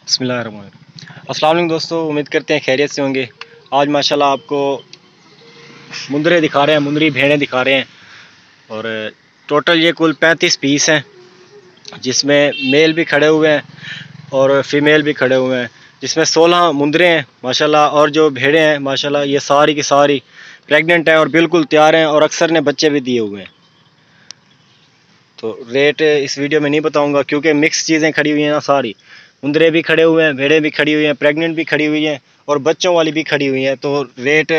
बिस्मिल्लाहिर्रहमानिर्रहीम। अस्सलाम वालेकुम दोस्तों, उम्मीद करते हैं खैरियत से होंगे। आज माशाल्लाह आपको मुंदरे दिखा रहे हैं, मुंदरी भेड़ें दिखा रहे हैं। और टोटल ये कुल 35 पीस हैं, जिसमें मेल भी खड़े हुए हैं और फीमेल भी खड़े हुए हैं। जिसमें 16 मुंदरे हैं माशाल्लाह, और जो भेड़ें हैं माशाल्लाह ये सारी की सारी प्रेग्नेंट हैं और बिल्कुल तैयार हैं, और अक्सर ने बच्चे भी दिए हुए हैं। तो रेट इस वीडियो में नहीं बताऊंगा क्योंकि मिक्स चीज़ें खड़ी हुई हैं ना, सारी मुंदरे भी खड़े हुए हैं, भेड़ें भी खड़ी हुई हैं, प्रेग्नेंट भी खड़ी हुई हैं और बच्चों वाली भी खड़ी हुई हैं। तो रेट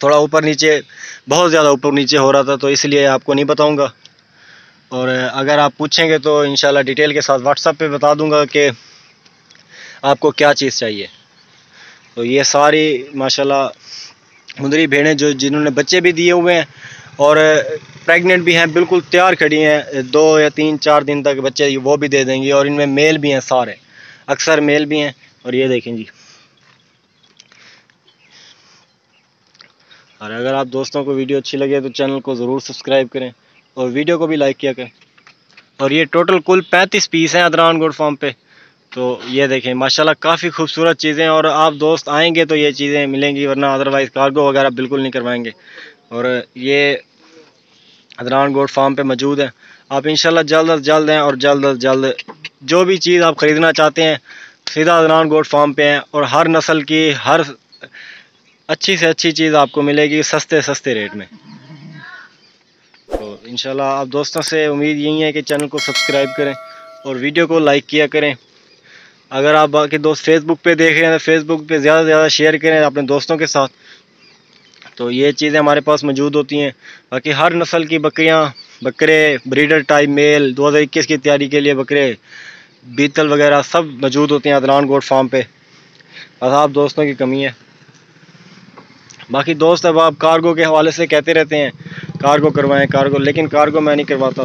थोड़ा ऊपर नीचे, बहुत ज़्यादा ऊपर नीचे हो रहा था, तो इसलिए आपको नहीं बताऊंगा। और अगर आप पूछेंगे तो इंशाल्लाह डिटेल के साथ व्हाट्सएप पे बता दूंगा कि आपको क्या चीज़ चाहिए। तो ये सारी माशाल्लाह मुंदरी भेड़ें जो जिन्होंने बच्चे भी दिए हुए हैं और प्रेग्नेंट भी हैं, बिल्कुल तैयार खड़ी हैं। 2 या 3-4 दिन तक बच्चे वो भी दे देंगी। और इनमें मेल भी हैं, सारे अक्सर मेल भी हैं। और ये देखें जी। और अगर आप दोस्तों को वीडियो अच्छी लगे तो चैनल को ज़रूर सब्सक्राइब करें और वीडियो को भी लाइक किया करें। और ये टोटल कुल 35 पीस हैं अदरान गोट फार्म पे। तो ये देखें माशाल्लाह काफ़ी खूबसूरत चीज़ें, और आप दोस्त आएंगे तो ये चीज़ें मिलेंगी, वरना अदरवाइज़ कार्गो वगैरह बिल्कुल नहीं करवाएंगे। और ये अदरान गोट फार्म पे मौजूद है। आप इंशाल्लाह जल्द अज जल्द हैं, और जल्द अज जल्द जो भी चीज़ आप ख़रीदना चाहते हैं सीधा अदरान गोट फार्म पे हैं। और हर नस्ल की हर अच्छी से अच्छी चीज़ आपको मिलेगी सस्ते सस्ते रेट में। तो इंशाल्लाह आप दोस्तों से उम्मीद यही है कि चैनल को सब्सक्राइब करें और वीडियो को लाइक किया करें। अगर आप बाकी दोस्त फेसबुक पे देख रहे हैं तो फेसबुक पे ज़्यादा से ज़्यादा शेयर करें अपने दोस्तों के साथ। तो ये चीज़ें हमारे पास मौजूद होती हैं। बाकी हर नस्ल की बकरियां, बकरे, ब्रीडर टाइप मेल 2021 की तैयारी के लिए बकरे, बीतल वगैरह सब मौजूद होते हैं अदरान गोट फार्म पे। बस आप दोस्तों की कमी है। बाकी दोस्त अब आप कार्गो के हवाले से कहते रहते हैं कार्गो करवाएं कार्गो, लेकिन कार्गो मैं नहीं करवाता।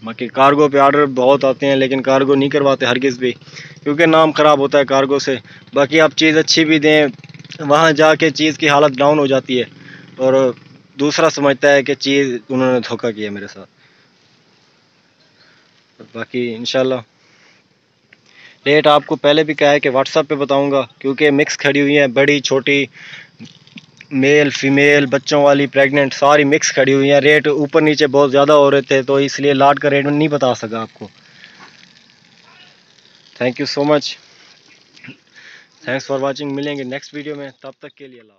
बाकी कार्गो पे आर्डर बहुत आते हैं, लेकिन कार्गो नहीं करवाते हरगिज़ भी, क्योंकि नाम ख़राब होता है कार्गो से। बाकी आप चीज़ अच्छी भी दें, वहाँ जाके चीज़ की हालत डाउन हो जाती है और दूसरा समझता है कि चीज़ उन्होंने धोखा किया मेरे साथ। बाकी इंशाल्लाह रेट आपको पहले भी कहा है कि व्हाट्सएप पे बताऊंगा, क्योंकि मिक्स खड़ी हुई हैं, बड़ी छोटी, मेल फीमेल, बच्चों वाली, प्रेग्नेंट, सारी मिक्स खड़ी हुई हैं। रेट ऊपर नीचे बहुत ज़्यादा हो रहे थे, तो इसलिए लाट का रेट नहीं बता सका आपको। Thank you so much, thanks for watching. मिलेंगे नेक्स्ट वीडियो में, तब तक के लिए अल्लाह।